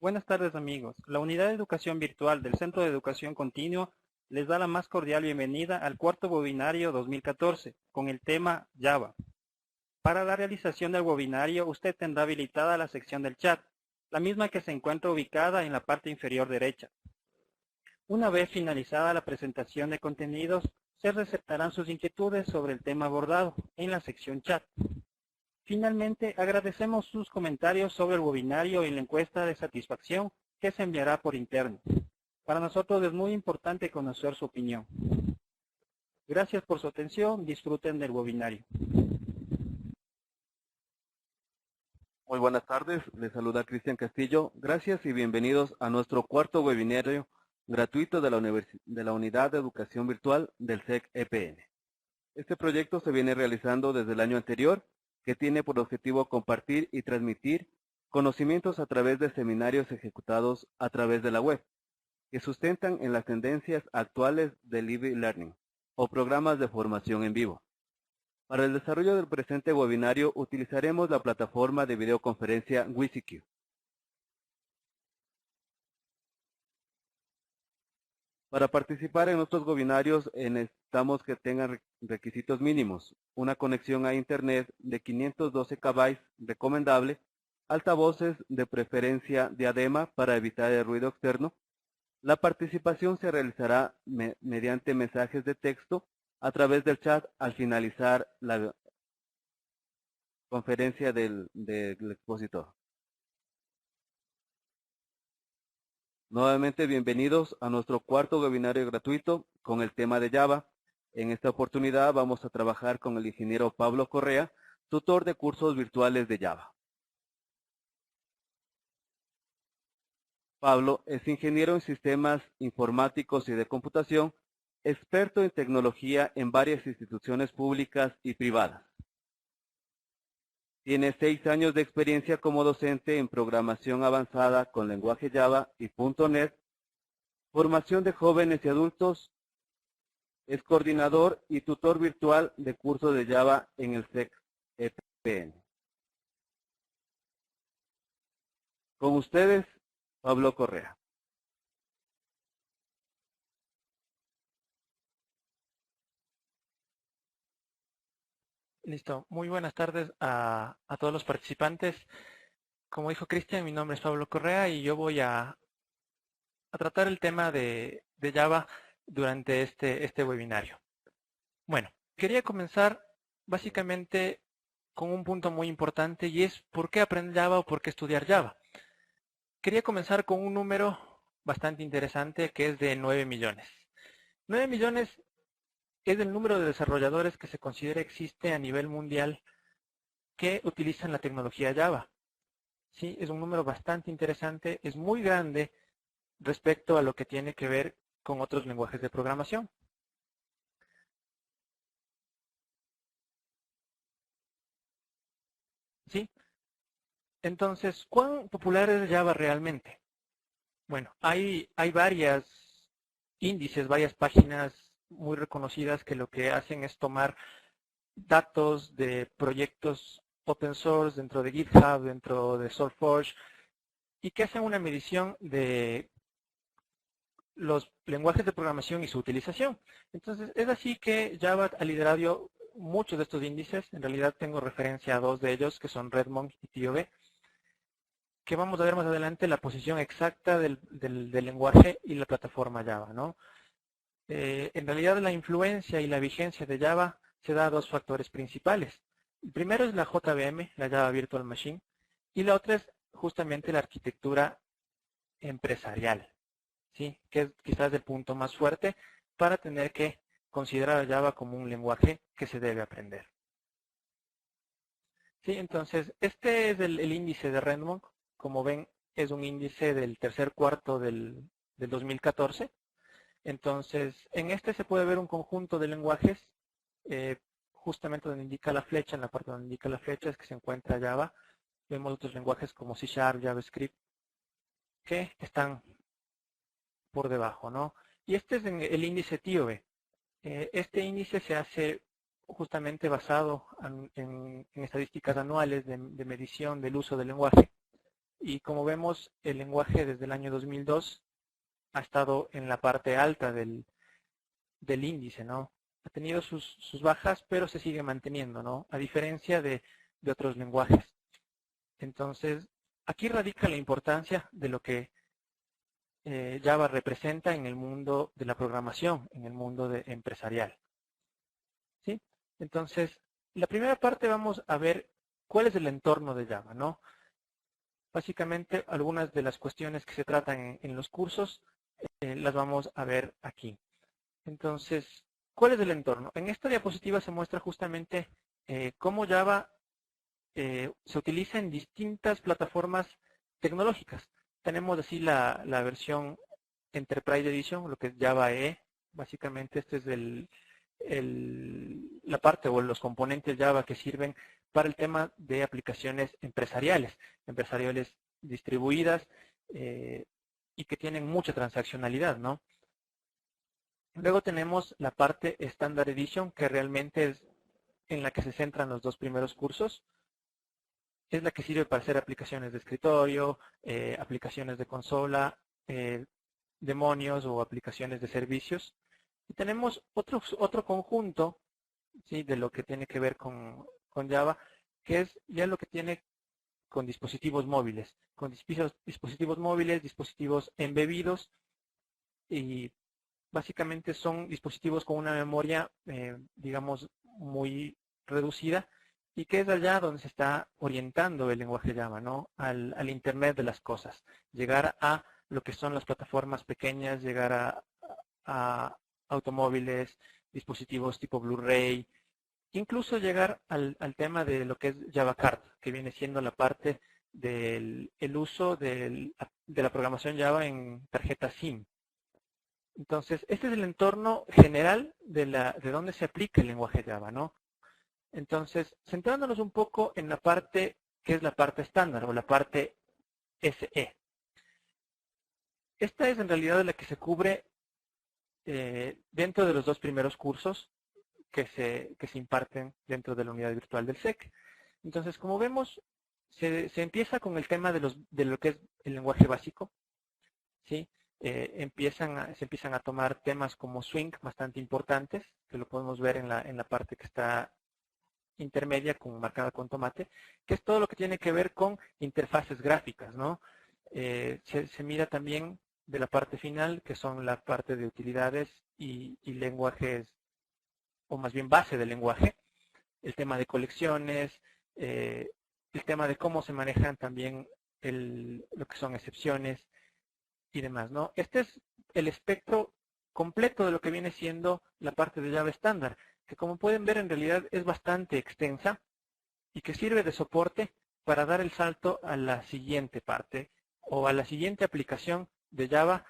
Buenas tardes amigos. La Unidad de Educación Virtual del Centro de Educación Continua les da la más cordial bienvenida al cuarto webinario 2014 con el tema Java. Para la realización del webinario usted tendrá habilitada la sección del chat, la misma que se encuentra ubicada en la parte inferior derecha. Una vez finalizada la presentación de contenidos, se receptarán sus inquietudes sobre el tema abordado en la sección chat. Finalmente, agradecemos sus comentarios sobre el webinario y la encuesta de satisfacción que se enviará por interno. Para nosotros es muy importante conocer su opinión. Gracias por su atención. Disfruten del webinario. Muy buenas tardes. Les saluda Cristian Castillo. Gracias y bienvenidos a nuestro cuarto webinario gratuito de la Unidad de Educación Virtual del SEC-EPN. Este proyecto se viene realizando desde el año anterior, que tiene por objetivo compartir y transmitir conocimientos a través de seminarios ejecutados a través de la web, que sustentan en las tendencias actuales del e-learning o programas de formación en vivo. Para el desarrollo del presente webinario utilizaremos la plataforma de videoconferencia WisiQ. Para participar en nuestros webinarios necesitamos que tengan requisitos mínimos: una conexión a Internet de 512 KB recomendable, altavoces de preferencia diadema para evitar el ruido externo. La participación se realizará mediante mensajes de texto a través del chat al finalizar la conferencia del expositor. Nuevamente bienvenidos a nuestro cuarto webinario gratuito con el tema de Java. En esta oportunidad vamos a trabajar con el ingeniero Pablo Correa, tutor de cursos virtuales de Java. Pablo es ingeniero en sistemas informáticos y de computación, experto en tecnología en varias instituciones públicas y privadas. Tiene 6 años de experiencia como docente en programación avanzada con lenguaje Java y .NET, formación de jóvenes y adultos. Es coordinador y tutor virtual de cursos de Java en el SEC-EPN. Con ustedes, Pablo Correa. Listo. Muy buenas tardes a todos los participantes. Como dijo Cristian, mi nombre es Pablo Correa y yo voy a tratar el tema de Java durante este webinario. Bueno, quería comenzar básicamente con un punto muy importante y es ¿por qué aprender Java o por qué estudiar Java? Quería comenzar con un número bastante interesante que es de 9 millones. 9 millones es el número de desarrolladores que se considera existe a nivel mundial que utilizan la tecnología Java. Sí, es un número bastante interesante, es muy grande respecto a lo que tiene que ver con otros lenguajes de programación. ¿Sí? Entonces, ¿cuán popular es Java realmente? Bueno, hay varias índices, varias páginas muy reconocidas que lo que hacen es tomar datos de proyectos open source dentro de GitHub, dentro de SourceForge, y que hacen una medición de los lenguajes de programación y su utilización. Entonces, es así que Java ha liderado muchos de estos índices. En realidad tengo referencia a 2 de ellos, que son Redmond y TIOB, que vamos a ver más adelante la posición exacta del lenguaje y la plataforma Java, ¿no? En realidad la influencia y la vigencia de Java se da a 2 factores principales. El primero es la JVM, la Java Virtual Machine, y la otra es justamente la arquitectura empresarial, ¿sí? Que es quizás el punto más fuerte para tener que considerar a Java como un lenguaje que se debe aprender. ¿Sí? Entonces, este es el índice de Redmond. Como ven, es un índice del tercer cuarto del 2014. Entonces, en este se puede ver un conjunto de lenguajes, justamente donde indica la flecha, en la parte donde indica la flecha es que se encuentra Java. Vemos otros lenguajes como C#, JavaScript, que están por debajo, ¿no? Y este es el índice TIOB. Este índice se hace justamente basado en estadísticas anuales de medición del uso del lenguaje. Y como vemos, el lenguaje desde el año 2002 ha estado en la parte alta del índice, ¿no? Ha tenido sus bajas, pero se sigue manteniendo, ¿no? A diferencia de otros lenguajes. Entonces, aquí radica la importancia de lo que Java representa en el mundo de la programación, en el mundo empresarial. ¿Sí? Entonces, la primera parte vamos a ver cuál es el entorno de Java, ¿no? Básicamente, algunas de las cuestiones que se tratan en los cursos las vamos a ver aquí. Entonces, ¿cuál es el entorno? En esta diapositiva se muestra justamente cómo Java se utiliza en distintas plataformas tecnológicas. Tenemos así la versión Enterprise Edition, lo que es Java EE. Básicamente este es la parte o los componentes Java que sirven para el tema de aplicaciones empresariales distribuidas y que tienen mucha transaccionalidad, ¿no? Luego tenemos la parte Standard Edition, que realmente es en la que se centran los dos primeros cursos. Es la que sirve para hacer aplicaciones de escritorio, aplicaciones de consola, demonios o aplicaciones de servicios. Y tenemos otro conjunto, ¿sí?, de lo que tiene que ver con Java, que es ya lo que tiene con dispositivos móviles, dispositivos embebidos, y básicamente son dispositivos con una memoria, digamos, muy reducida, y que es allá donde se está orientando el lenguaje Java, ¿no? Al Internet de las cosas, llegar a lo que son las plataformas pequeñas, llegar a automóviles, dispositivos tipo Blu-ray, incluso llegar al tema de lo que es Java Card, que viene siendo la parte del uso de la programación Java en tarjetas SIM. Entonces, este es el entorno general de donde se aplica el lenguaje Java, ¿no? Entonces, centrándonos un poco en la parte que es la parte estándar o la parte SE. Esta es en realidad la que se cubre dentro de los dos primeros cursos que se imparten dentro de la unidad virtual del SEC. Entonces, como vemos, se empieza con el tema de lo que es el lenguaje básico, ¿sí? Se empiezan a tomar temas como Swing, bastante importantes, que lo podemos ver en la parte que está intermedia, marcada con tomate, que es todo lo que tiene que ver con interfaces gráficas, ¿no? Se mira también de la parte final, que son la parte de utilidades y lenguajes, o más bien base del lenguaje, el tema de colecciones, el tema de cómo se manejan también lo que son excepciones y demás, ¿no? Este es el espectro completo de lo que viene siendo la parte de Java estándar, que como pueden ver en realidad es bastante extensa y que sirve de soporte para dar el salto a la siguiente parte o a la siguiente aplicación de Java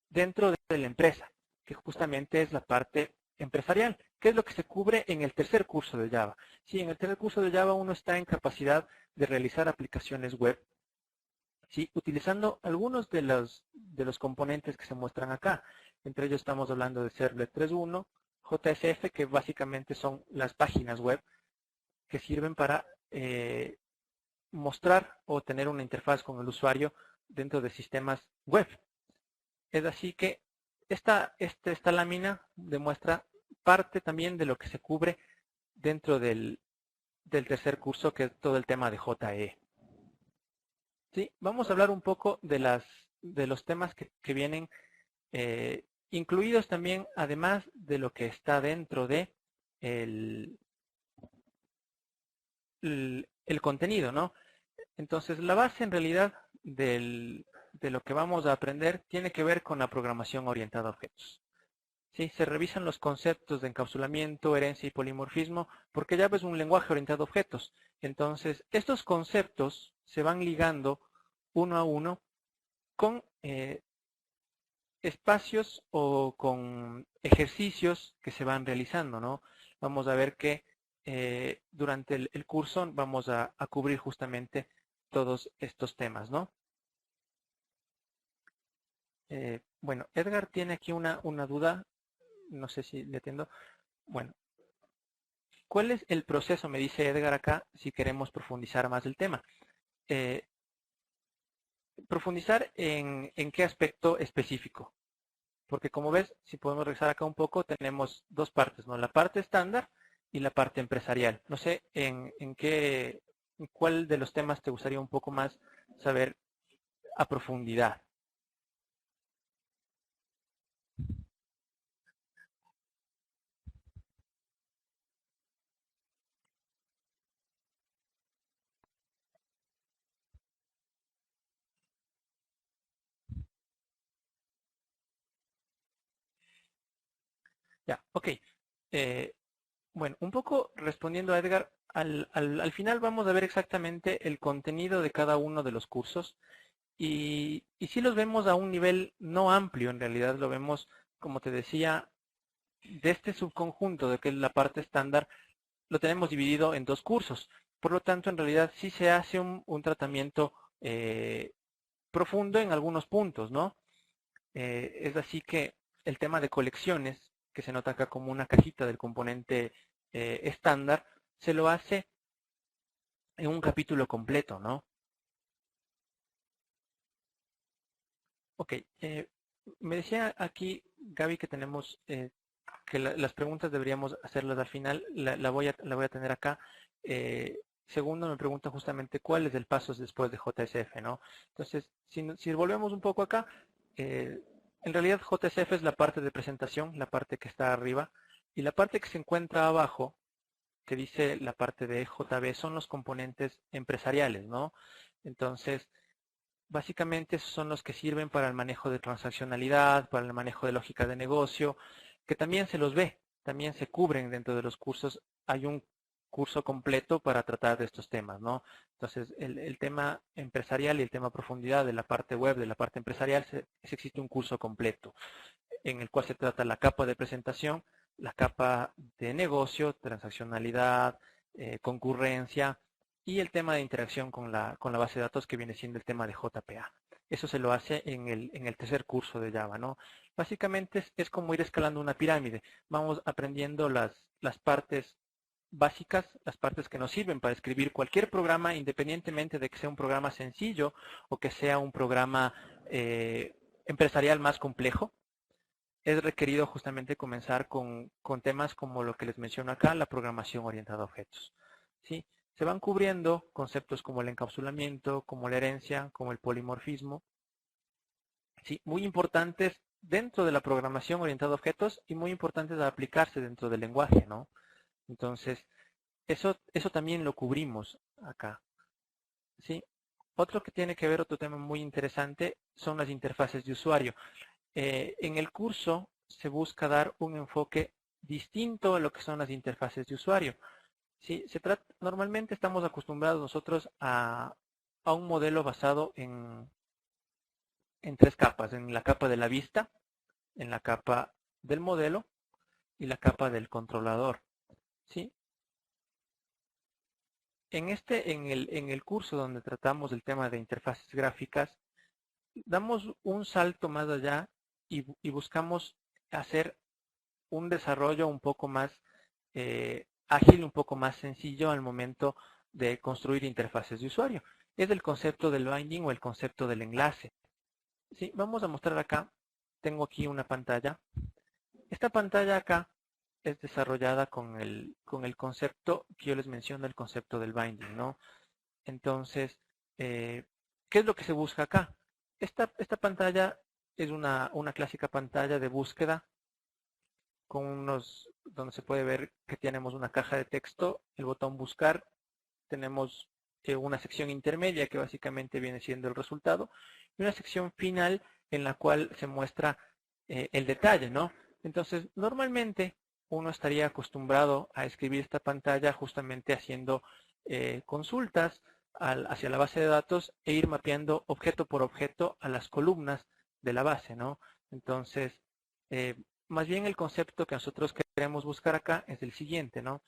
dentro de la empresa, que justamente es la parte empresarial, que es lo que se cubre en el tercer curso de Java. Sí, en el tercer curso de Java uno está en capacidad de realizar aplicaciones web, ¿sí?, utilizando algunos de los componentes que se muestran acá. Entre ellos estamos hablando de Servlet 3.1, JSF, que básicamente son las páginas web que sirven para mostrar o tener una interfaz con el usuario dentro de sistemas web. Es así que esta lámina demuestra parte también de lo que se cubre dentro del tercer curso, que es todo el tema de JE. ¿Sí? Vamos a hablar un poco de los temas que vienen incluidos también, además de lo que está dentro de el contenido, ¿no? Entonces, la base en realidad de lo que vamos a aprender tiene que ver con la programación orientada a objetos. ¿Sí? Se revisan los conceptos de encapsulamiento, herencia y polimorfismo, porque Java es un lenguaje orientado a objetos. Entonces, estos conceptos se van ligando uno a uno con espacios o con ejercicios que se van realizando, ¿no? Vamos a ver que durante el curso vamos a cubrir justamente todos estos temas, ¿no? Bueno, Edgar tiene aquí una duda, no sé si le atiendo. Bueno, ¿cuál es el proceso? Me dice Edgar acá, si queremos profundizar más el tema. profundizar en qué aspecto específico. Porque como ves, si podemos regresar acá un poco, tenemos dos partes, ¿no? La parte estándar y la parte empresarial. No sé en cuál de los temas te gustaría un poco más saber a profundidad. Ya, ok. Eh, bueno, un poco respondiendo a Edgar, al final vamos a ver exactamente el contenido de cada uno de los cursos y sí los vemos a un nivel no amplio, en realidad lo vemos, como te decía, de este subconjunto de que es la parte estándar, lo tenemos dividido en dos cursos. Por lo tanto, en realidad sí se hace un tratamiento profundo en algunos puntos, ¿no? Es así que el tema de colecciones, que se nota acá como una cajita del componente estándar, se lo hace en un capítulo completo, ¿no? Ok, me decía aquí Gaby que tenemos que las preguntas deberíamos hacerlas al final, la voy a tener acá. Segundo, me pregunta justamente cuál es el paso después de JSF, ¿no? Entonces, si volvemos un poco acá, eh, en realidad JSF es la parte de presentación, la parte que está arriba, y la parte que se encuentra abajo, que dice la parte de JB, son los componentes empresariales, ¿no? Entonces, básicamente esos son los que sirven para el manejo de transaccionalidad, para el manejo de lógica de negocio, que también se los ve, también se cubren dentro de los cursos. Hay un curso completo para tratar de estos temas, ¿no? Entonces, el tema empresarial y el tema profundidad de la parte web, de la parte empresarial, existe un curso completo en el cual se trata la capa de presentación, la capa de negocio, transaccionalidad, concurrencia y el tema de interacción con la base de datos que viene siendo el tema de JPA. Eso se lo hace en el tercer curso de Java, ¿no? Básicamente es como ir escalando una pirámide. Vamos aprendiendo las partes básicas, las partes que nos sirven para escribir cualquier programa, independientemente de que sea un programa sencillo o que sea un programa empresarial más complejo. Es requerido justamente comenzar con temas como lo que les menciono acá, la programación orientada a objetos. ¿Sí? Se van cubriendo conceptos como el encapsulamiento, como la herencia, como el polimorfismo, ¿sí? Muy importantes dentro de la programación orientada a objetos y muy importantes a aplicarse dentro del lenguaje, ¿no? Entonces, eso también lo cubrimos acá, ¿sí? Otro que tiene que ver, otro tema muy interesante, son las interfaces de usuario. En el curso se busca dar un enfoque distinto a lo que son las interfaces de usuario. ¿Sí? Normalmente estamos acostumbrados nosotros a un modelo basado en tres capas, en la capa de la vista, en la capa del modelo y la capa del controlador. ¿Sí? En el curso donde tratamos el tema de interfaces gráficas, damos un salto más allá y buscamos hacer un desarrollo un poco más ágil, un poco más sencillo al momento de construir interfaces de usuario. Es el concepto del binding o el concepto del enlace. Sí, vamos a mostrar acá. Tengo aquí una pantalla. Esta pantalla acá es desarrollada con el concepto que yo les menciono, el concepto del binding, ¿no? Entonces, ¿qué es lo que se busca acá? Esta pantalla es una clásica pantalla de búsqueda donde se puede ver que tenemos una caja de texto, el botón buscar, tenemos una sección intermedia que básicamente viene siendo el resultado y una sección final en la cual se muestra el detalle, ¿no? Entonces, normalmente uno estaría acostumbrado a escribir esta pantalla justamente haciendo consultas hacia la base de datos e ir mapeando objeto por objeto a las columnas de la base, ¿no? Entonces, eh, más bien el concepto que nosotros queremos buscar acá es el siguiente, ¿no?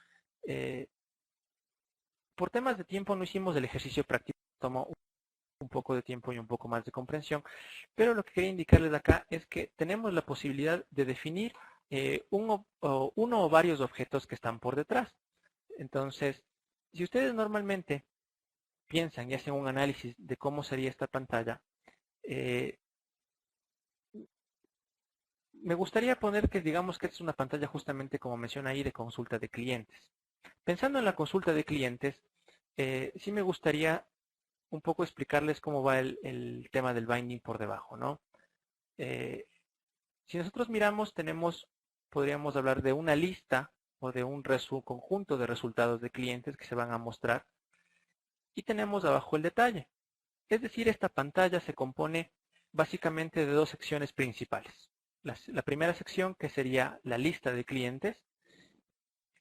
Por temas de tiempo no hicimos el ejercicio práctico, tomó un poco de tiempo y un poco más de comprensión, pero lo que quería indicarles acá es que tenemos la posibilidad de definir uno o varios objetos que están por detrás. Entonces, si ustedes normalmente piensan y hacen un análisis de cómo sería esta pantalla, Me gustaría poner que digamos que esta es una pantalla justamente como menciona ahí de consulta de clientes. Pensando en la consulta de clientes, sí me gustaría un poco explicarles cómo va el tema del binding por debajo, ¿no? Si nosotros miramos, podríamos hablar de una lista o de un conjunto de resultados de clientes que se van a mostrar y tenemos abajo el detalle. Es decir, esta pantalla se compone básicamente de dos secciones principales. La primera sección, que sería la lista de clientes,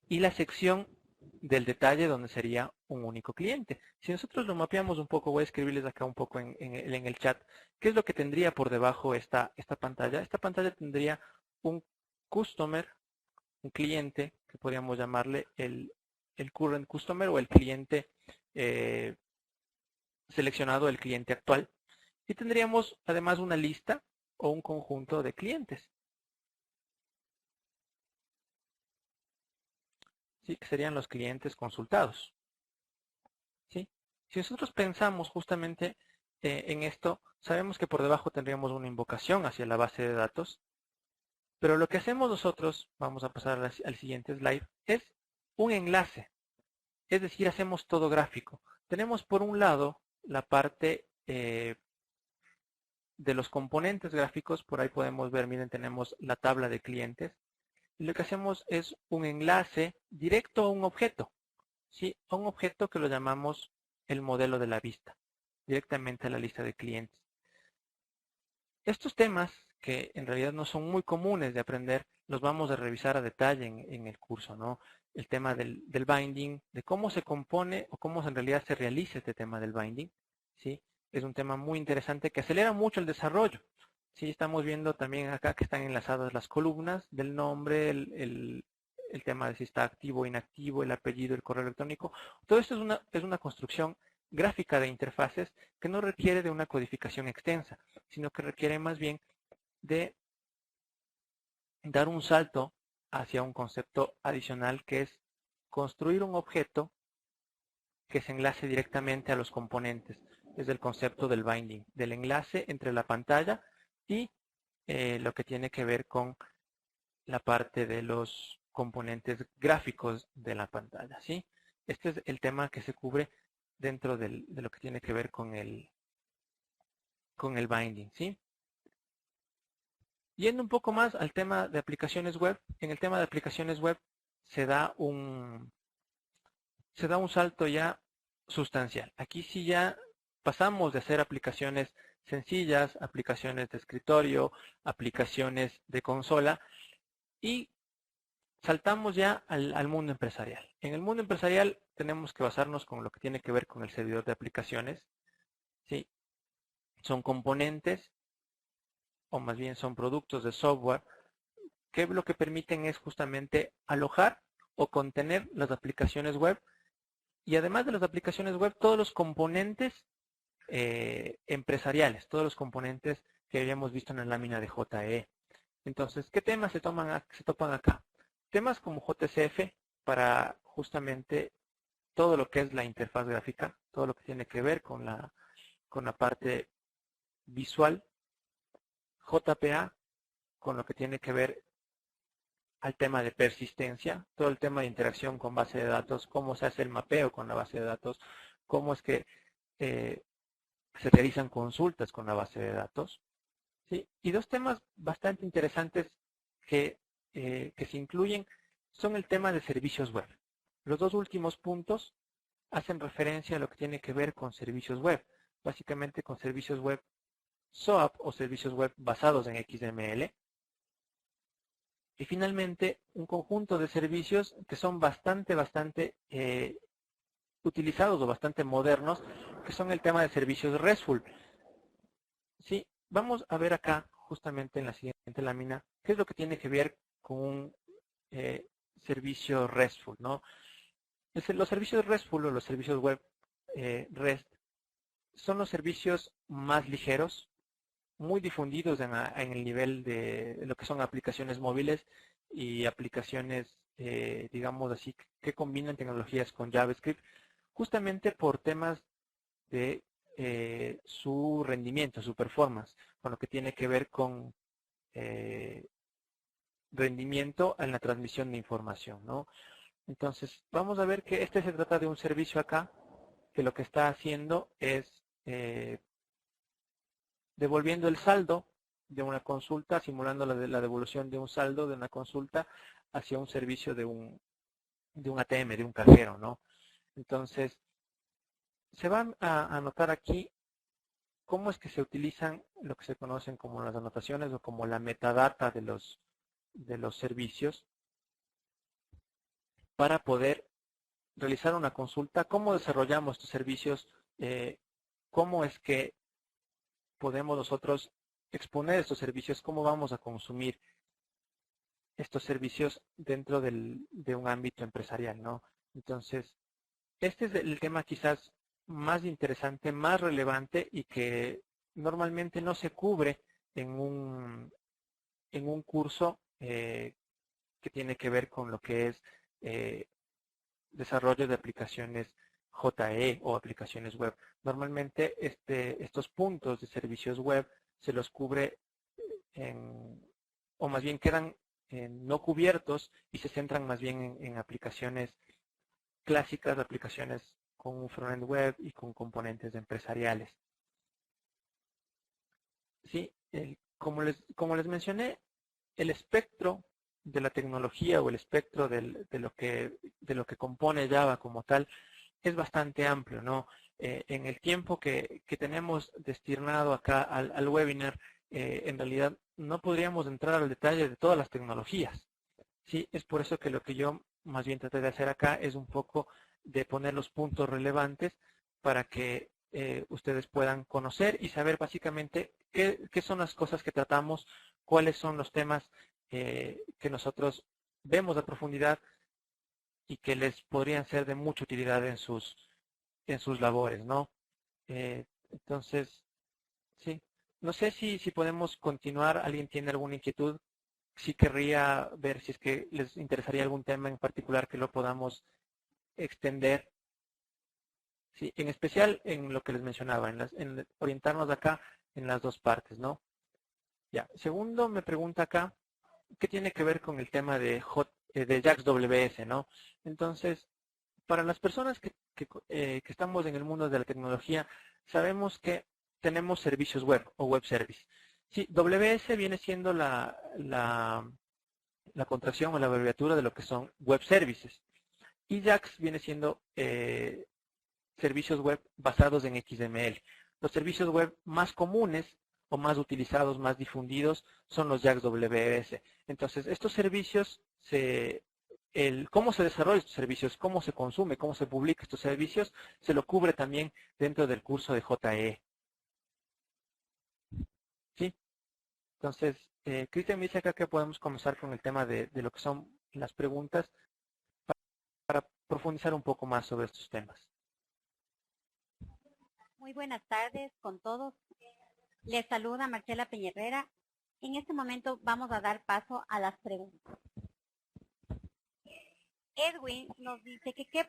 y la sección del detalle, donde sería un único cliente. Si nosotros lo mapeamos un poco, voy a escribirles acá un poco en el chat, ¿qué es lo que tendría por debajo esta pantalla? Esta pantalla tendría un customer, un cliente, que podríamos llamarle el current customer o el cliente seleccionado, el cliente actual. Y tendríamos además una lista o un conjunto de clientes, ¿sí? Que serían los clientes consultados, ¿sí? Si nosotros pensamos justamente en esto, sabemos que por debajo tendríamos una invocación hacia la base de datos, pero lo que hacemos nosotros, vamos a pasar al siguiente slide, es un enlace, es decir, hacemos todo gráfico. Tenemos por un lado la parte de los componentes gráficos, por ahí podemos ver, miren, tenemos la tabla de clientes, y lo que hacemos es un enlace directo a un objeto, ¿sí? A un objeto que lo llamamos el modelo de la vista, directamente a la lista de clientes. Estos temas, que en realidad no son muy comunes de aprender, los vamos a revisar a detalle en el curso, ¿no? El tema del binding, de cómo se compone o cómo en realidad se realiza este tema del binding, ¿sí? Es un tema muy interesante que acelera mucho el desarrollo. Sí, estamos viendo también acá que están enlazadas las columnas del nombre, el tema de si está activo o inactivo, el apellido, el correo electrónico. Todo esto es una construcción gráfica de interfaces que no requiere de una codificación extensa, sino que requiere más bien de dar un salto hacia un concepto adicional, que es construir un objeto que se enlace directamente a los componentes. Es el concepto del binding, del enlace entre la pantalla y lo que tiene que ver con la parte de los componentes gráficos de la pantalla, ¿sí? Este es el tema que se cubre dentro de lo que tiene que ver con el binding, ¿sí? Yendo un poco más al tema de aplicaciones web, en el tema de aplicaciones web se da un salto ya sustancial. Aquí sí ya pasamos de hacer aplicaciones sencillas, aplicaciones de escritorio, aplicaciones de consola, y saltamos ya al mundo empresarial. En el mundo empresarial tenemos que basarnos con lo que tiene que ver con el servidor de aplicaciones, ¿sí? Son componentes, o más bien son productos de software, que lo que permiten es justamente alojar o contener las aplicaciones web, y además de las aplicaciones web, todos los componentes empresariales, todos los componentes que habíamos visto en la lámina de JE. Entonces, ¿qué temas se topan acá? Temas como JCF, para justamente todo lo que es la interfaz gráfica, todo lo que tiene que ver con la parte visual. JPA, con lo que tiene que ver al tema de persistencia, todo el tema de interacción con base de datos, cómo se hace el mapeo con la base de datos, cómo es que se realizan consultas con la base de datos, ¿sí? Y dos temas bastante interesantes que se incluyen son el tema de servicios web. Los dos últimos puntos hacen referencia a lo que tiene que ver con servicios web, básicamente con servicios web SOAP o servicios web basados en XML. Y finalmente, un conjunto de servicios que son bastante utilizados o bastante modernos, que son el tema de servicios RESTful. Sí, vamos a ver acá, justamente en la siguiente lámina, qué es lo que tiene que ver con un servicio RESTful, ¿no? Los servicios RESTful o los servicios web REST son los servicios más ligeros, muy difundidos en el nivel de lo que son aplicaciones móviles y aplicaciones, digamos así, que combinan tecnologías con JavaScript, justamente por temas de su rendimiento, su performance, con lo que tiene que ver con rendimiento en la transmisión de información, ¿no? Entonces, vamos a ver que este se trata de un servicio acá, que lo que está haciendo es devolviendo el saldo de una consulta, simulando la devolución de un saldo de una consulta hacia un servicio de un ATM, de un cajero, ¿no? Entonces, se van a anotar aquí cómo es que se utilizan lo que se conocen como las anotaciones o como la metadata de los servicios para poder realizar una consulta, cómo desarrollamos estos servicios, cómo es que podemos nosotros exponer estos servicios, cómo vamos a consumir estos servicios dentro de un ámbito empresarial, ¿no? Entonces, este es el tema quizás más interesante, más relevante y que normalmente no se cubre en un curso que tiene que ver con lo que es desarrollo de aplicaciones JE o aplicaciones web. Normalmente estos puntos de servicios web se los cubre o más bien quedan no cubiertos y se centran más bien en aplicaciones clásicas, aplicaciones con un frontend web y con componentes empresariales. Sí, como les mencioné, el espectro de la tecnología o el espectro de lo que compone Java como tal es bastante amplio, ¿no? En el tiempo que tenemos destinado acá al webinar, en realidad no podríamos entrar al detalle de todas las tecnologías. Sí, es por eso que lo que yo más bien traté de hacer acá es un poco de poner los puntos relevantes para que ustedes puedan conocer y saber básicamente qué son las cosas que tratamos, cuáles son los temas que nosotros vemos a profundidad y que les podrían ser de mucha utilidad en sus labores, ¿no? Entonces, sí. No sé si podemos continuar. ¿Alguien tiene alguna inquietud? Sí querría ver si es que les interesaría algún tema en particular que lo podamos extender. Sí, en especial en lo que les mencionaba, en orientarnos acá en las dos partes, ¿no? Ya. Segundo, me pregunta acá, ¿qué tiene que ver con el tema de JAX-WS, ¿no? Entonces, para las personas que estamos en el mundo de la tecnología, sabemos que tenemos servicios web o web service. Sí, WS viene siendo la contracción o la abreviatura de lo que son web services. Y JAX viene siendo servicios web basados en XML. Los servicios web más comunes o más utilizados, más difundidos, son los JAX WS. Entonces, estos servicios, cómo se desarrollan estos servicios, cómo se consume, cómo se publica estos servicios, se lo cubre también dentro del curso de JE. ¿Sí? Entonces, Cristian me dice acá que podemos comenzar con el tema de lo que son las preguntas para profundizar un poco más sobre estos temas. Muy buenas tardes con todos. Les saluda Marcela Peñerrera. En este momento vamos a dar paso a las preguntas. Edwin nos dice que qué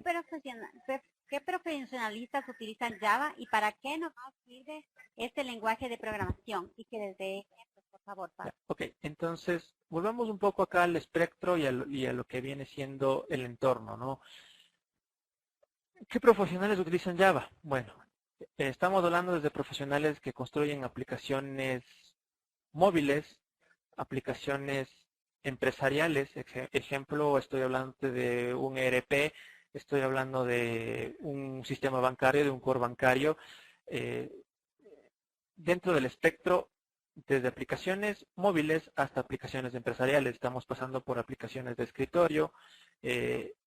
profesionalistas utilizan Java y para qué nos sirve este lenguaje de programación. Y que desde ejemplos, por favor, Pablo. Ok, entonces volvamos un poco acá al espectro y a lo que viene siendo el entorno, ¿no? ¿Qué profesionales utilizan Java? Bueno, estamos hablando desde profesionales que construyen aplicaciones móviles, aplicaciones empresariales. Ejemplo, estoy hablando de un ERP, estoy hablando de un sistema bancario, de un core bancario. Dentro del espectro, desde aplicaciones móviles hasta aplicaciones empresariales. Estamos pasando por aplicaciones de escritorio.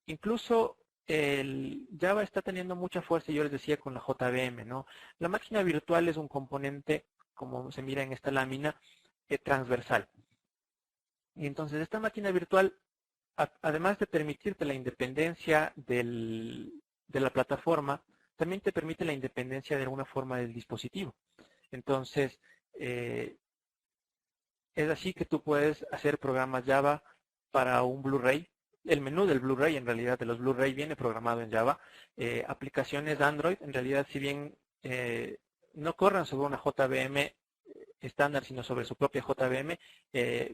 Incluso el Java está teniendo mucha fuerza, yo les decía, con la JVM, ¿no? La máquina virtual es un componente, como se mira en esta lámina, transversal. Y entonces esta máquina virtual, además de permitirte la independencia de la plataforma, también te permite la independencia de alguna forma del dispositivo. Entonces, es así que tú puedes hacer programas Java para un Blu-ray. El menú del Blu-ray, en realidad, de los Blu-ray viene programado en Java. Aplicaciones Android, en realidad, si bien no corran sobre una JVM estándar, sino sobre su propia JVM,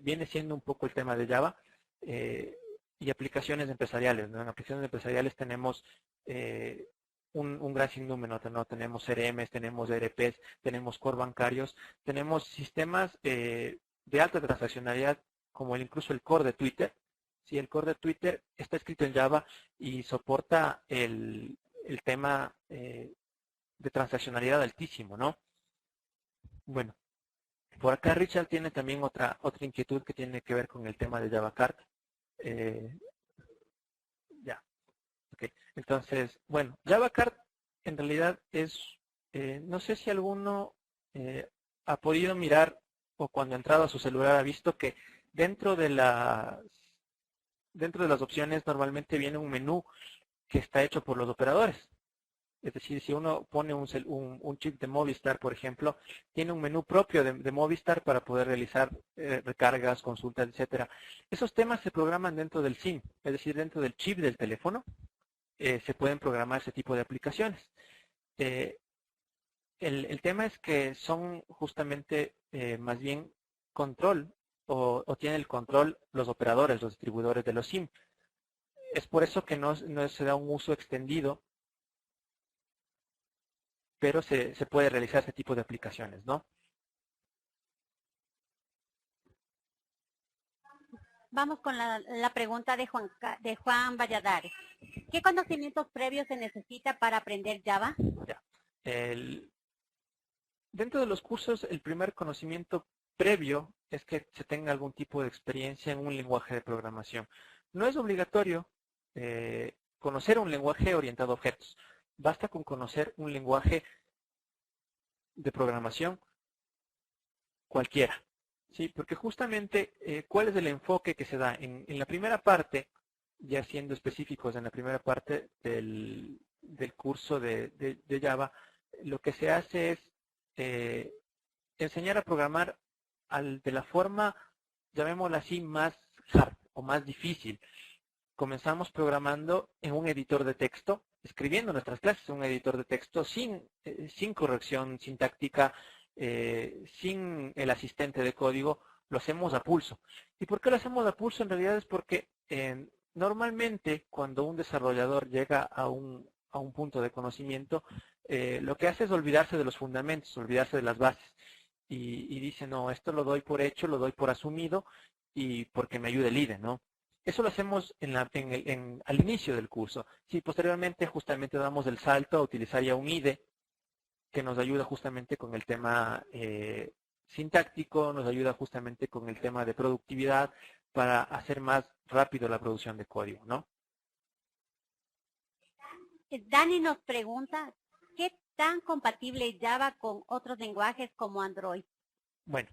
viene siendo un poco el tema de Java y aplicaciones empresariales, ¿no? En aplicaciones empresariales tenemos un gran sinnúmero, ¿no? Tenemos CRMs, tenemos ERPs, tenemos core bancarios, tenemos sistemas de alta transaccionalidad, como incluso el core de Twitter. Sí, el core de Twitter está escrito en Java y soporta el tema de transaccionalidad altísimo, ¿no? Bueno, por acá Richard tiene también otra inquietud que tiene que ver con el tema de JavaCart. Ya, ok. Entonces, bueno, JavaCart en realidad es, no sé si alguno ha podido mirar o cuando ha entrado a su celular ha visto que dentro de las opciones normalmente viene un menú que está hecho por los operadores. Es decir, si uno pone un chip de Movistar, por ejemplo, tiene un menú propio de Movistar para poder realizar recargas, consultas, etcétera. Esos temas se programan dentro del SIM, es decir, dentro del chip del teléfono, se pueden programar ese tipo de aplicaciones. El tema es que son justamente más bien control o tienen el control los operadores, los distribuidores de los SIM. Es por eso que no se da un uso extendido, pero se puede realizar ese tipo de aplicaciones, ¿no? Vamos con la pregunta de Juan Valladares. ¿Qué conocimientos previos se necesita para aprender Java? Ya. Dentro de los cursos, el primer conocimiento previo es que se tenga algún tipo de experiencia en un lenguaje de programación. No es obligatorio conocer un lenguaje orientado a objetos. Basta con conocer un lenguaje de programación cualquiera. ¿Sí? Porque justamente, ¿cuál es el enfoque que se da? En la primera parte, ya siendo específicos en la primera parte del curso de Java, lo que se hace es enseñar a programar de la forma, llamémosla así, más hard o más difícil. Comenzamos programando en un editor de texto, escribiendo nuestras clases en un editor de texto sin corrección sintáctica, sin el asistente de código, lo hacemos a pulso. ¿Y por qué lo hacemos a pulso? En realidad es porque normalmente cuando un desarrollador llega a un punto de conocimiento, lo que hace es olvidarse de los fundamentos, olvidarse de las bases. Y dice, no, esto lo doy por hecho, lo doy por asumido y porque me ayude el IDE, ¿no? Eso lo hacemos al inicio del curso. Si posteriormente justamente damos el salto a utilizar ya un IDE que nos ayuda justamente con el tema sintáctico, nos ayuda justamente con el tema de productividad para hacer más rápido la producción de código, ¿no? Dani nos pregunta, ¿qué tan compatible es Java con otros lenguajes como Android? Bueno,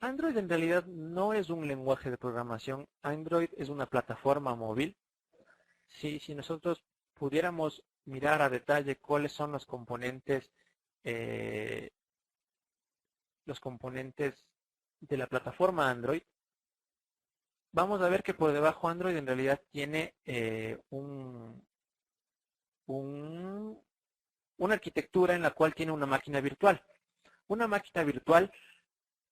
Android en realidad no es un lenguaje de programación. Android es una plataforma móvil. Si nosotros pudiéramos mirar a detalle cuáles son los componentes de la plataforma Android, vamos a ver que por debajo Android en realidad tiene una arquitectura en la cual tiene una máquina virtual. Una máquina virtual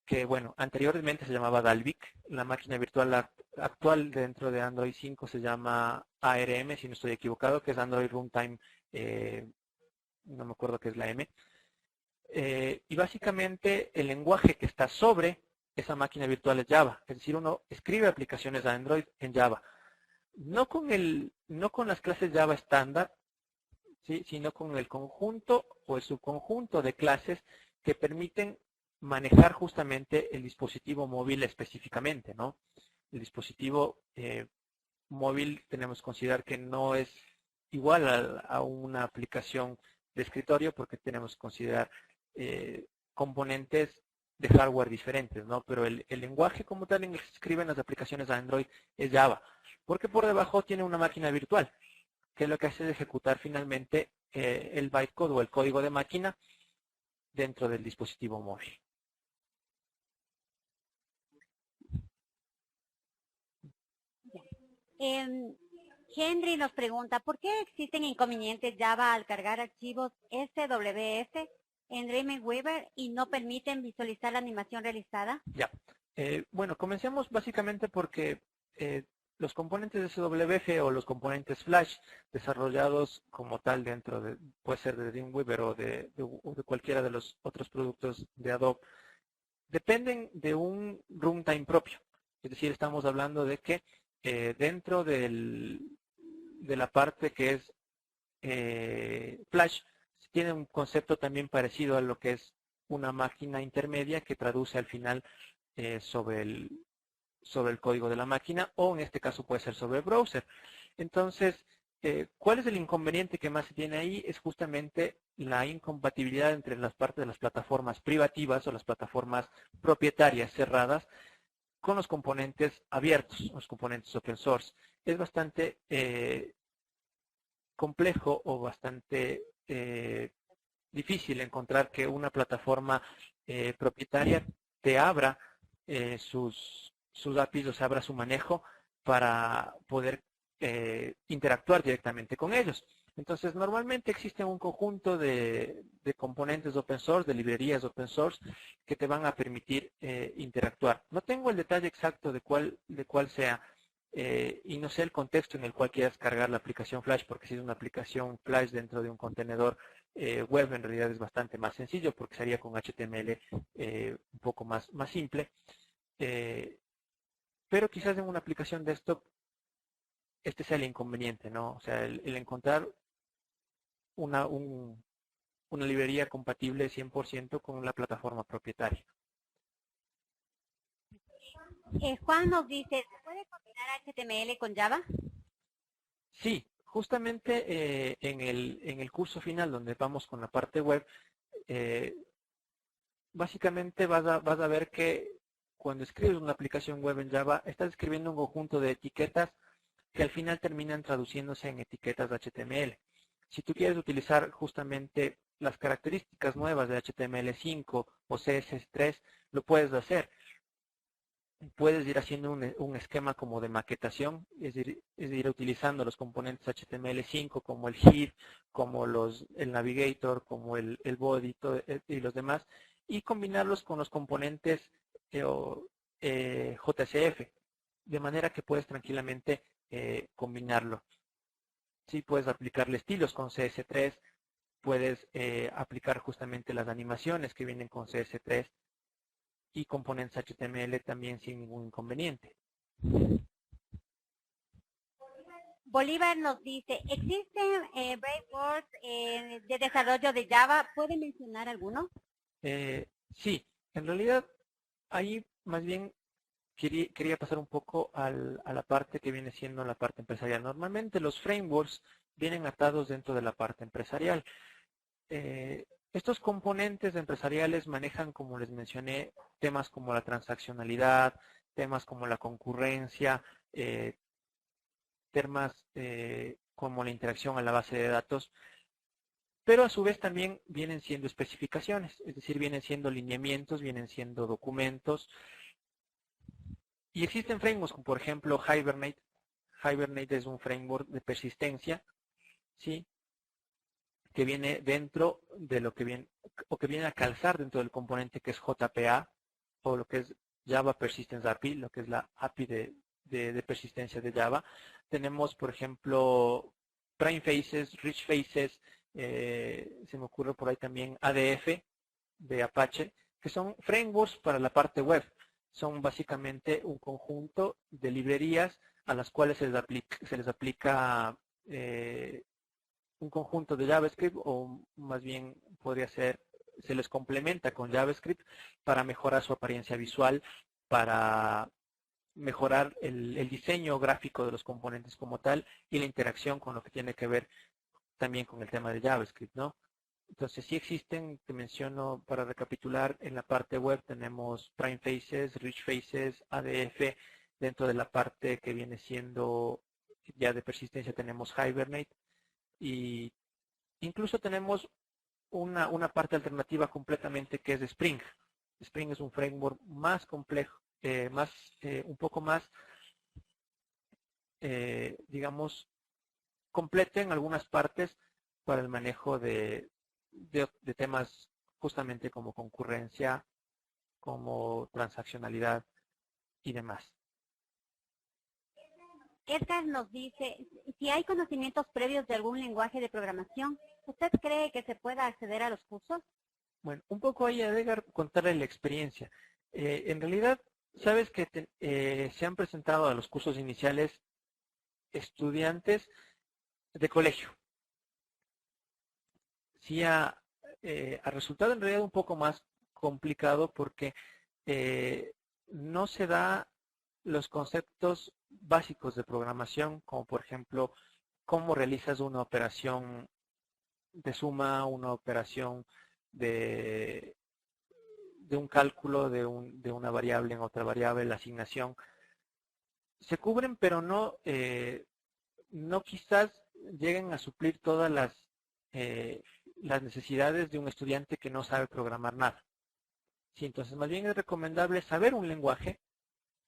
que, bueno, anteriormente se llamaba Dalvik. La máquina virtual actual dentro de Android 5 se llama ARM, si no estoy equivocado, que es Android Runtime, no me acuerdo qué es la M. Y básicamente el lenguaje que está sobre esa máquina virtual es Java. Es decir, uno escribe aplicaciones a Android en Java. No con las clases Java estándar, ¿sí? Sino con el conjunto o el subconjunto de clases que permiten manejar justamente el dispositivo móvil específicamente, ¿no? El dispositivo móvil tenemos que considerar que no es igual a una aplicación de escritorio porque tenemos que considerar componentes de hardware diferentes, ¿no? Pero el lenguaje como tal en el que se escriben las aplicaciones a Android es Java, porque por debajo tiene una máquina virtual, que es lo que hace es ejecutar finalmente el bytecode o el código de máquina dentro del dispositivo móvil. Henry nos pregunta, ¿por qué existen inconvenientes Java al cargar archivos SWF en Dreamweaver y no permiten visualizar la animación realizada? Ya. Bueno, comencemos básicamente porque los componentes de SWF o los componentes Flash desarrollados como tal dentro de, puede ser de Dreamweaver o de cualquiera de los otros productos de Adobe, dependen de un runtime propio. Es decir, estamos hablando de que dentro de la parte que es Flash, tiene un concepto también parecido a lo que es una máquina intermedia que traduce al final sobre el código de la máquina, o en este caso puede ser sobre el browser. Entonces, ¿cuál es el inconveniente que más se tiene ahí? Es justamente la incompatibilidad entre las partes de las plataformas privativas o las plataformas propietarias cerradas con los componentes abiertos, los componentes open source. Es bastante complejo o bastante difícil encontrar que una plataforma propietaria te abra sus APIs o se abra su manejo para poder interactuar directamente con ellos. Entonces, normalmente existe un conjunto de componentes open source, de librerías open source, que te van a permitir interactuar. No tengo el detalle exacto de cuál sea, y no sé el contexto en el cual quieras cargar la aplicación Flash, porque si es una aplicación Flash dentro de un contenedor web, en realidad es bastante más sencillo, porque sería con HTML un poco más simple. Pero quizás en una aplicación desktop este sea el inconveniente, ¿no? O sea, el encontrar una librería compatible 100% con la plataforma propietaria. Juan nos dice, ¿se puede combinar HTML con Java? Sí, justamente en el curso final donde vamos con la parte web, básicamente vas a ver que cuando escribes una aplicación web en Java, estás escribiendo un conjunto de etiquetas que al final terminan traduciéndose en etiquetas de HTML. Si tú quieres utilizar justamente las características nuevas de HTML5 o CSS3, lo puedes hacer. Puedes ir haciendo un esquema como de maquetación, es ir utilizando los componentes HTML5 como el head, como el navigator, como el body y los demás, y combinarlos con los componentes JCF, de manera que puedes tranquilamente combinarlo. Sí, puedes aplicarle estilos con CS3, puedes aplicar justamente las animaciones que vienen con CS3 y componentes HTML también sin ningún inconveniente. Bolívar nos dice, ¿existen breakpoints de desarrollo de Java? ¿Puede mencionar alguno? Sí, en realidad ahí más bien quería pasar un poco a la parte que viene siendo la parte empresarial. Normalmente los frameworks vienen atados dentro de la parte empresarial. Estos componentes empresariales manejan, como les mencioné, temas como la transaccionalidad, temas como la concurrencia, temas como la interacción a la base de datos, pero a su vez también vienen siendo especificaciones, es decir, vienen siendo lineamientos, vienen siendo documentos. Y existen frameworks como por ejemplo Hibernate. Hibernate es un framework de persistencia, ¿sí?, que viene dentro de lo que viene, o que viene a calzar dentro del componente que es JPA, o lo que es Java Persistence API, lo que es la API de persistencia de Java. Tenemos, por ejemplo, Prime Faces, Rich Faces, se me ocurre por ahí también ADF de Apache, que son frameworks para la parte web. Son básicamente un conjunto de librerías a las cuales se les aplica un conjunto de JavaScript, o más bien podría ser, se les complementa con JavaScript para mejorar su apariencia visual, para mejorar el diseño gráfico de los componentes como tal y la interacción con lo que tiene que ver también con el tema de JavaScript, ¿no? Entonces sí existen, te menciono para recapitular, en la parte web tenemos Prime Faces, Rich Faces, ADF, dentro de la parte que viene siendo ya de persistencia tenemos Hibernate, y incluso tenemos una parte alternativa completamente que es Spring. Spring es un framework más complejo, un poco más, digamos, completo en algunas partes para el manejo de temas justamente como concurrencia, como transaccionalidad y demás. Edgar nos dice, si hay conocimientos previos de algún lenguaje de programación, ¿usted cree que se pueda acceder a los cursos? Bueno, un poco ahí a Edgar contarle la experiencia. En realidad, sabes que se han presentado a los cursos iniciales estudiantes de colegio. Sí ha resultado en realidad un poco más complicado porque no se da los conceptos básicos de programación, como por ejemplo, cómo realizas una operación de suma, una operación de un cálculo de una variable en otra variable, la asignación. Se cubren, pero no quizás lleguen a suplir todas las necesidades de un estudiante que no sabe programar nada. Sí, entonces, más bien es recomendable saber un lenguaje,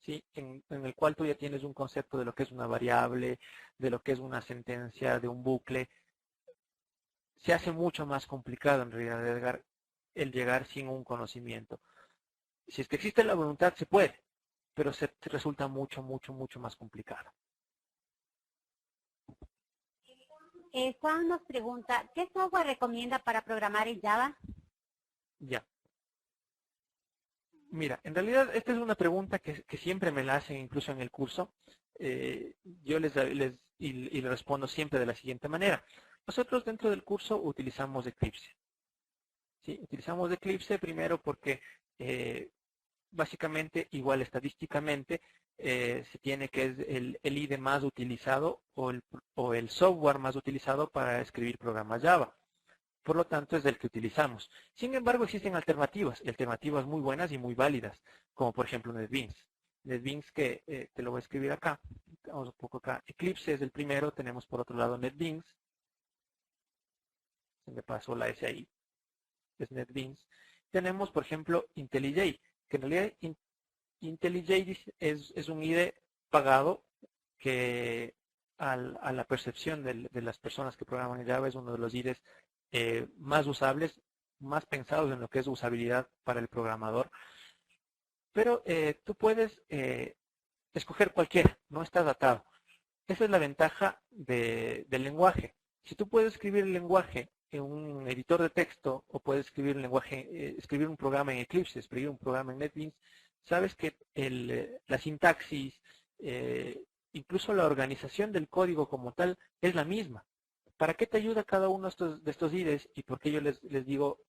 ¿sí? en el cual tú ya tienes un concepto de lo que es una variable, de lo que es una sentencia, de un bucle. Se hace mucho más complicado en realidad, Edgar, el llegar sin un conocimiento. Si es que existe la voluntad, se puede, pero se resulta mucho, mucho, mucho más complicado. Juan nos pregunta, ¿qué software recomienda para programar en Java? Ya. Mira, en realidad esta es una pregunta que siempre me la hacen incluso en el curso. Yo les respondo siempre de la siguiente manera. Nosotros dentro del curso utilizamos Eclipse. ¿Sí? Utilizamos Eclipse primero porque básicamente, igual estadísticamente, se tiene que es el IDE más utilizado o el software más utilizado para escribir programas Java. Por lo tanto, es del que utilizamos. Sin embargo, existen alternativas, alternativas muy buenas y muy válidas, como por ejemplo NetBeans. NetBeans que te lo voy a escribir acá. Vamos un poco acá. Eclipse es el primero, tenemos por otro lado NetBeans. Se me pasó la S ahí. Es NetBeans. Tenemos, por ejemplo, IntelliJ, que en realidad IntelliJ es un IDE pagado que a la percepción de las personas que programan en Java es uno de los IDEs más usables, más pensados en lo que es usabilidad para el programador. Pero tú puedes escoger cualquiera, no estás atado. Esa es la ventaja del lenguaje. Si tú puedes escribir el lenguaje en un editor de texto o puedes escribir un lenguaje, escribir un programa en Eclipse, escribir un programa en NetBeans, sabes que la sintaxis, incluso la organización del código como tal es la misma. ¿Para qué te ayuda cada uno de estos IDEs y por qué yo les digo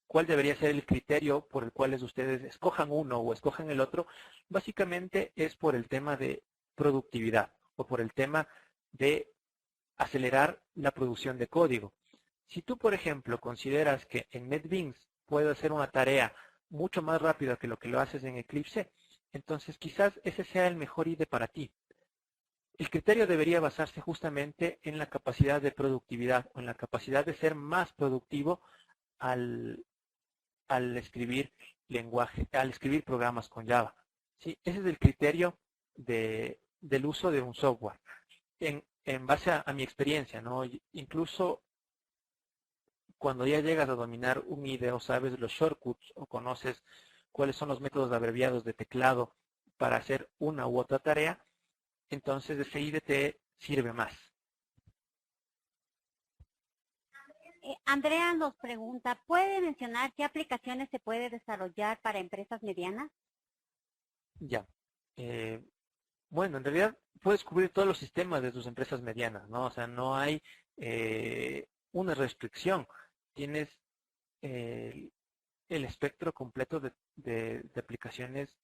cuál debería ser el criterio por el cual ustedes escojan uno o escojan el otro? Básicamente es por el tema de productividad o por el tema de acelerar la producción de código. Si tú, por ejemplo, consideras que en NetBeans puedo hacer una tarea mucho más rápida que lo que lo haces en Eclipse, entonces quizás ese sea el mejor IDE para ti. El criterio debería basarse justamente en la capacidad de productividad o en la capacidad de ser más productivo al escribir al escribir programas con Java. ¿Sí? Ese es el criterio del uso de un software. En base a mi experiencia, ¿no? Incluso cuando ya llegas a dominar un IDE o sabes los shortcuts o conoces cuáles son los métodos abreviados de teclado para hacer una u otra tarea, entonces ese IDE te sirve más. Andrea nos pregunta, ¿puede mencionar qué aplicaciones se puede desarrollar para empresas medianas? Ya. Bueno, en realidad puedes cubrir todos los sistemas de tus empresas medianas, ¿no? O sea, no hay una restricción. Tienes el espectro completo de aplicaciones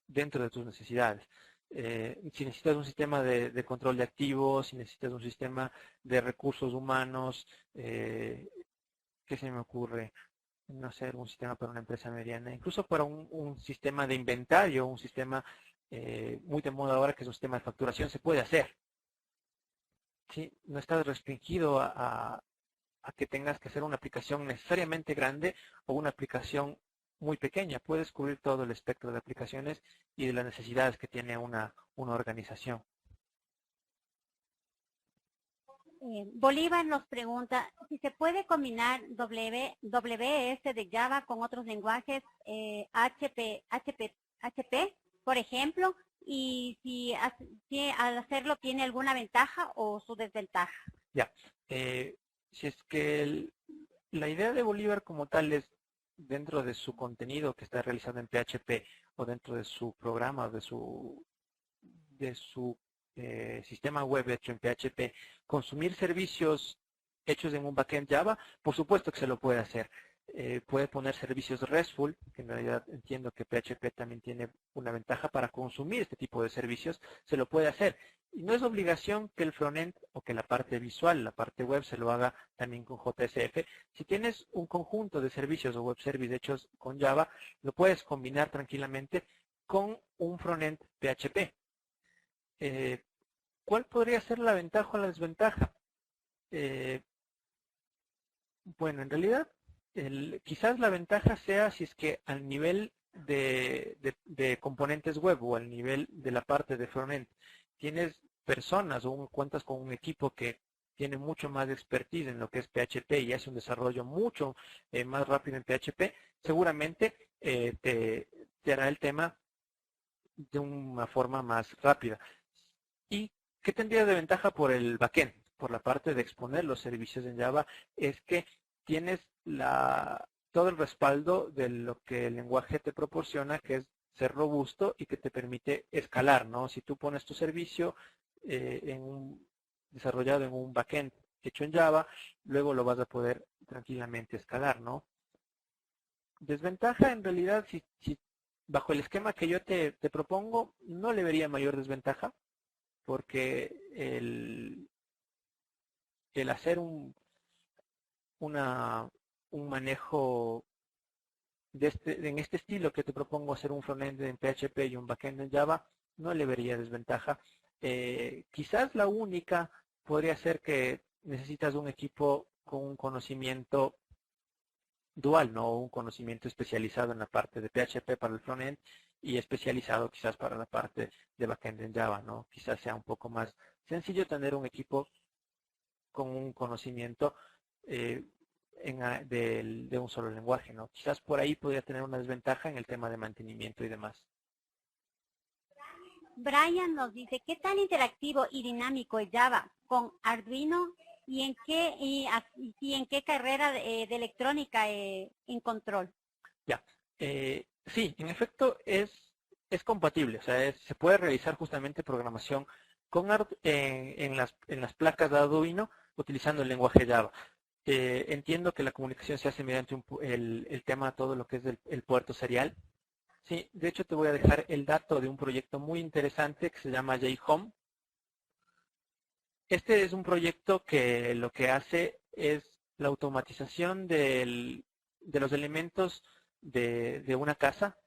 dentro de tus necesidades. Si necesitas un sistema de control de activos, si necesitas un sistema de recursos humanos, ¿qué se me ocurre? No sé, un sistema para una empresa mediana, incluso para un sistema de inventario, un sistema muy de moda ahora que es un sistema de facturación, se puede hacer. ¿Sí? No estás restringido a que tengas que hacer una aplicación necesariamente grande o una aplicación muy pequeña. Puedes cubrir todo el espectro de aplicaciones y de las necesidades que tiene una organización. Bolívar nos pregunta si se puede combinar WS de Java con otros lenguajes HP, por ejemplo, y si al hacerlo tiene alguna ventaja o su desventaja. Ya, si es que la idea de Bolívar como tal es dentro de su contenido que está realizando en PHP o dentro de su programa, de su sistema web hecho en PHP, consumir servicios hechos en un backend Java, por supuesto que se lo puede hacer. Puede poner servicios RESTful, que en realidad entiendo que PHP también tiene una ventaja para consumir este tipo de servicios, se lo puede hacer. Y no es obligación que el frontend o que la parte visual, la parte web, se lo haga también con JSF. Si tienes un conjunto de servicios o web services hechos con Java, lo puedes combinar tranquilamente con un frontend PHP. ¿Cuál podría ser la ventaja o la desventaja? Bueno, en realidad, quizás la ventaja sea si es que al nivel de componentes web o al nivel de la parte de frontend tienes personas o cuentas con un equipo que tiene mucho más expertise en lo que es PHP y hace un desarrollo mucho más rápido en PHP, seguramente te hará el tema de una forma más rápida. ¿Y qué tendría de ventaja por el backend? Por la parte de exponer los servicios en Java, es que tienes todo el respaldo de lo que el lenguaje te proporciona, que es ser robusto y que te permite escalar, ¿no? Si tú pones tu servicio desarrollado en un backend hecho en Java, luego lo vas a poder tranquilamente escalar, ¿no? Desventaja, en realidad, si bajo el esquema que yo te propongo, no le vería mayor desventaja, porque el hacer un manejo en este estilo que te propongo, hacer un frontend en PHP y un backend en Java, no le vería desventaja. Quizás la única podría ser que necesitas un equipo con un conocimiento dual, ¿no? Un conocimiento especializado en la parte de PHP para el frontend y especializado quizás para la parte de backend en Java, ¿no? Quizás sea un poco más sencillo tener un equipo con un conocimiento de un solo lenguaje, ¿no? Quizás por ahí podría tener una desventaja en el tema de mantenimiento y demás. Brian nos dice, ¿qué tan interactivo y dinámico es Java con Arduino y en qué carrera de electrónica en control? Ya, sí, en efecto es compatible, o sea, se puede realizar justamente programación con en las placas de Arduino utilizando el lenguaje Java. Entiendo que la comunicación se hace mediante el tema, todo lo que es el puerto serial. Sí, de hecho te voy a dejar el dato de un proyecto muy interesante que se llama JHome. Este es un proyecto que lo que hace es la automatización de los elementos de una casa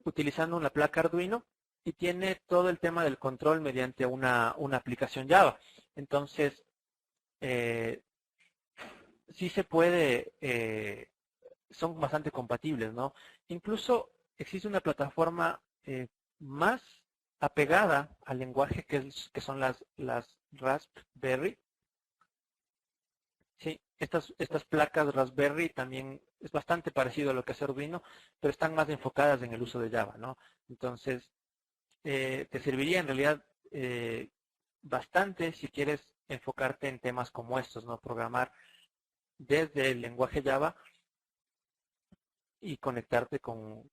utilizando una placa Arduino y tiene todo el tema del control mediante una aplicación Java. Entonces, sí se puede, son bastante compatibles, ¿no? Incluso existe una plataforma más apegada al lenguaje que son las Raspberry. Sí, estas placas Raspberry también es bastante parecido a lo que hace Arduino, pero están más enfocadas en el uso de Java, ¿no? Entonces, te serviría en realidad bastante si quieres enfocarte en temas como estos, ¿no? Programar desde el lenguaje Java y conectarte con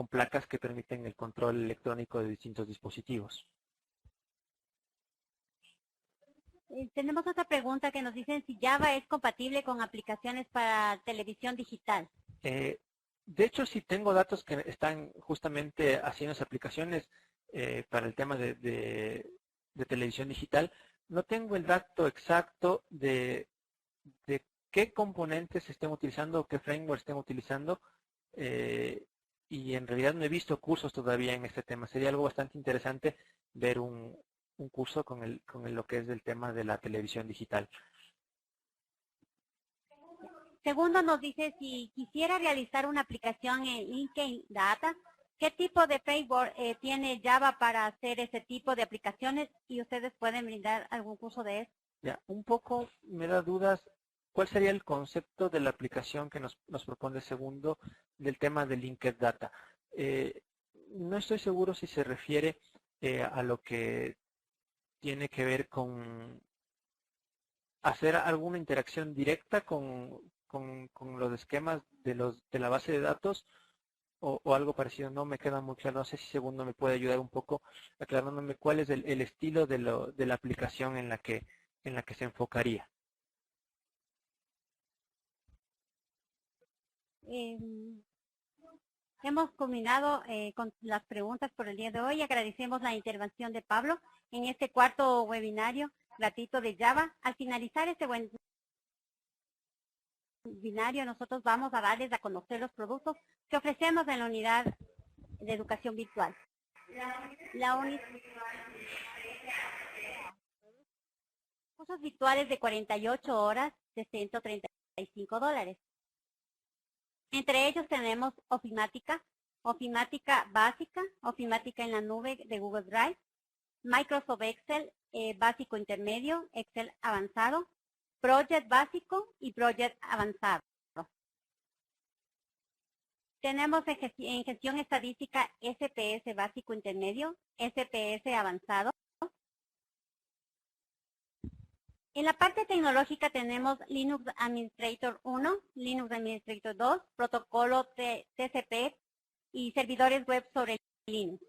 placas que permiten el control electrónico de distintos dispositivos. Tenemos otra pregunta que nos dicen si Java es compatible con aplicaciones para televisión digital. De hecho, sí tengo datos que están justamente haciendo aplicaciones para el tema de televisión digital. No tengo el dato exacto de qué componentes estén utilizando o qué framework estén utilizando. Y en realidad no he visto cursos todavía en este tema. Sería algo bastante interesante ver un curso con lo que es el tema de la televisión digital. Segundo nos dice si quisiera realizar una aplicación en LinkedIn Data, ¿Qué tipo de framework tiene Java para hacer ese tipo de aplicaciones? Y ustedes pueden brindar algún curso de eso. Ya, un poco me da dudas. ¿Cuál sería el concepto de la aplicación que nos propone segundo del tema de Linked Data? No estoy seguro si se refiere a lo que tiene que ver con hacer alguna interacción directa con los esquemas de la base de datos o algo parecido. No me queda muy claro. No sé si segundo me puede ayudar un poco aclarándome cuál es el estilo de la aplicación en la que se enfocaría. Hemos culminado con las preguntas por el día de hoy. Agradecemos la intervención de Pablo en este cuarto webinario gratuito de Java. Al finalizar este webinario, nosotros vamos a darles a conocer los productos que ofrecemos en la unidad de educación virtual. Cursos virtuales de 48 horas de $135. Entre ellos tenemos ofimática, ofimática básica, ofimática en la nube de Google Drive, Microsoft Excel básico intermedio, Excel avanzado, Project básico y Project avanzado. Tenemos en gestión estadística SPS básico intermedio, SPS avanzado. En la parte tecnológica tenemos Linux Administrator 1, Linux Administrator 2, protocolo TCP y servidores web sobre Linux.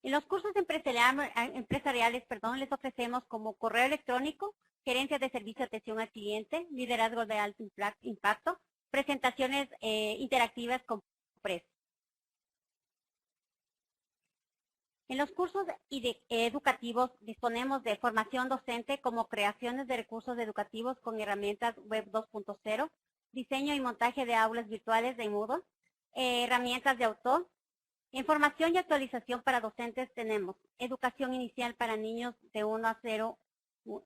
En los cursos empresariales, les ofrecemos como correo electrónico, gerencia de servicio de atención al cliente, liderazgo de alto impacto, presentaciones interactivas con precios. En los cursos educativos disponemos de formación docente como creaciones de recursos educativos con herramientas web 2.0, diseño y montaje de aulas virtuales de Moodle, herramientas de autor. Información y actualización para docentes tenemos educación inicial para niños de 1 a 0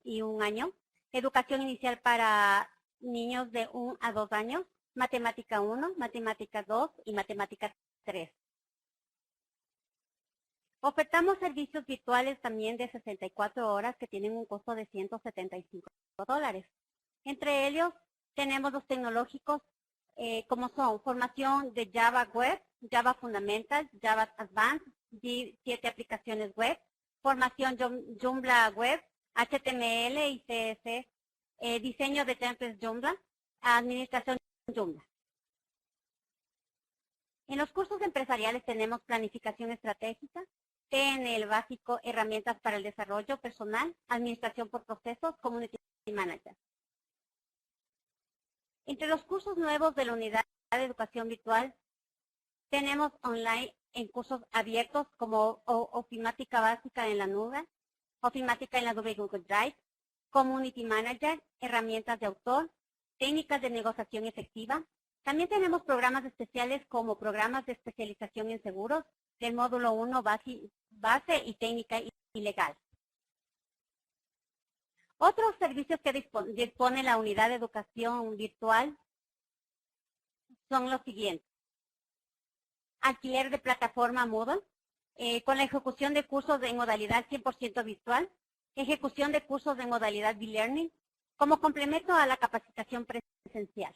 y 1 año, educación inicial para niños de 1 a 2 años, matemática 1, matemática 2 y matemática 3. Ofertamos servicios virtuales también de 64 horas que tienen un costo de $175. Entre ellos tenemos los tecnológicos como son formación de Java Web, Java Fundamentals, Java Advanced, 7 aplicaciones web, formación Joomla Web, HTML y CSS, diseño de templates Joomla, administración Joomla. En los cursos empresariales tenemos planificación estratégica, PNL básico, herramientas para el desarrollo personal, administración por procesos, community manager. Entre los cursos nuevos de la unidad de educación virtual, tenemos online en cursos abiertos como ofimática básica en la nube, ofimática en la nube Google Drive, community manager, herramientas de autor, técnicas de negociación efectiva. También tenemos programas especiales como programas de especialización en seguros, del módulo 1 base y técnica y legal. Otros servicios que dispone la unidad de educación virtual son los siguientes. Alquiler de plataforma Moodle, con la ejecución de cursos en modalidad 100% virtual, ejecución de cursos en modalidad e-learning, como complemento a la capacitación presencial.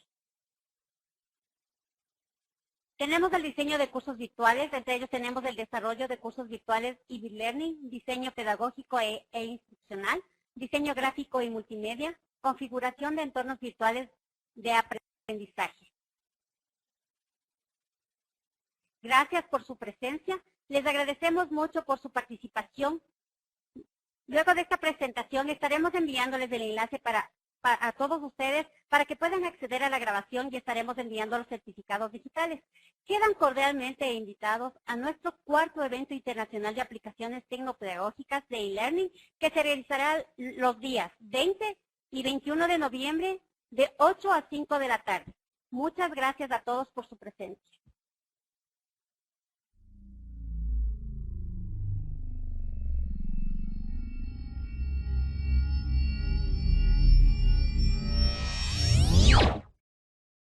Tenemos el diseño de cursos virtuales, entre ellos tenemos el desarrollo de cursos virtuales y e-learning, diseño pedagógico e instruccional, diseño gráfico y multimedia, configuración de entornos virtuales de aprendizaje. Gracias por su presencia. Les agradecemos mucho por su participación. Luego de esta presentación estaremos enviándoles el enlace a todos ustedes para que puedan acceder a la grabación y estaremos enviando los certificados digitales. Quedan cordialmente invitados a nuestro cuarto evento internacional de aplicaciones tecnopedagógicas de e-learning que se realizará los días 20 y 21 de noviembre de 8 a 5 de la tarde. Muchas gracias a todos por su presencia.